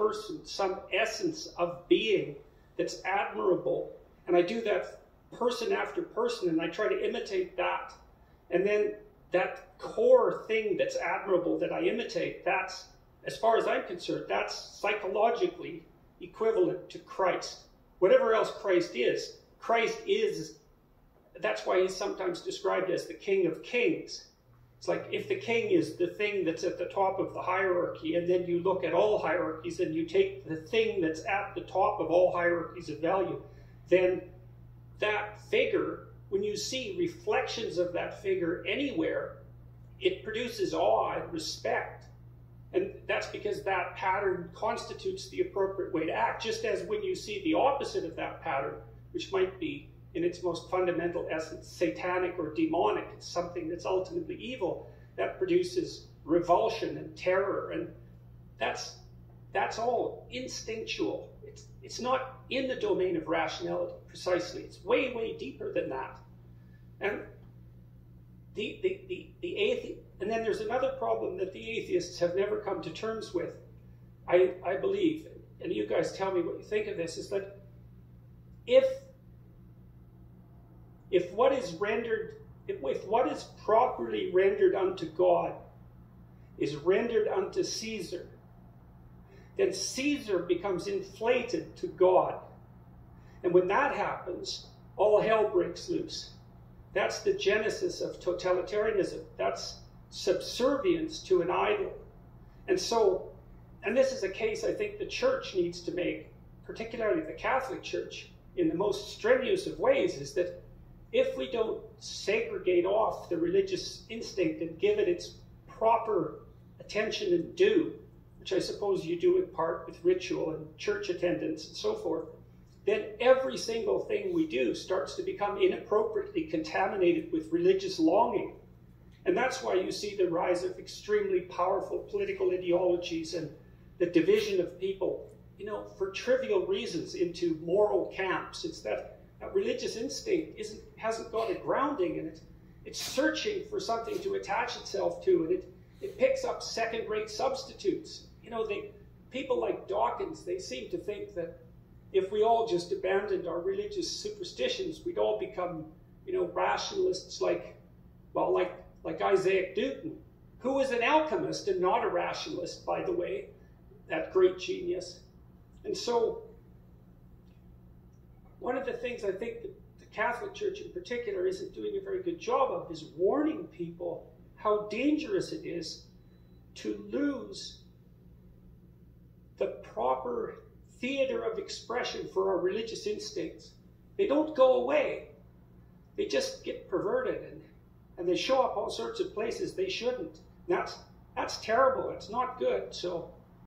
person, some essence of being that's admirable. And I do that person after person, and I try to imitate that. And then that core thing that's admirable that I imitate, that's, as far as I'm concerned, that's psychologically equivalent to Christ. Whatever else Christ is, that's why he's sometimes described as the King of Kings. It's like if the king is the thing that's at the top of the hierarchy, and then you look at all hierarchies and you take the thing that's at the top of all hierarchies of value, then that figure, when you see reflections of that figure anywhere, it produces awe and respect. And that's because that pattern constitutes the appropriate way to act, just as when you see the opposite of that pattern, which might be, in its most fundamental essence, satanic or demonic, it's something that's ultimately evil, that produces revulsion and terror, and that's all instinctual. It's not in the domain of rationality, precisely. It's way, way deeper than that. And and then there's another problem that the atheists have never come to terms with, I believe, and you guys tell me what you think of this, is that if what is properly rendered unto God is rendered unto Caesar, then Caesar becomes inflated to God. And when that happens, all hell breaks loose. That's the genesis of totalitarianism. That's subservience to an idol. And this is a case I think the church needs to make, particularly the Catholic Church, in the most strenuous of ways, is that if we don't segregate off the religious instinct and give it its proper attention and due, which I suppose you do in part with ritual and church attendance and so forth, then every single thing we do starts to become inappropriately contaminated with religious longing. And that's why you see the rise of extremely powerful political ideologies and the division of people, for trivial reasons into moral camps. It's that religious instinct hasn't got a grounding in it. It's searching for something to attach itself to, and it picks up second-rate substitutes. People like Dawkins, they seem to think that if we all just abandoned our religious superstitions, we'd all become, rationalists like Isaac Newton, who was an alchemist and not a rationalist, by the way, that great genius. And so, one of the things I think that the Catholic Church in particular isn't doing a very good job of is warning people how dangerous it is to lose the proper theater of expression for our religious instincts. They don't go away. They just get perverted, and they show up all sorts of places they shouldn't. That's terrible. It's not good. So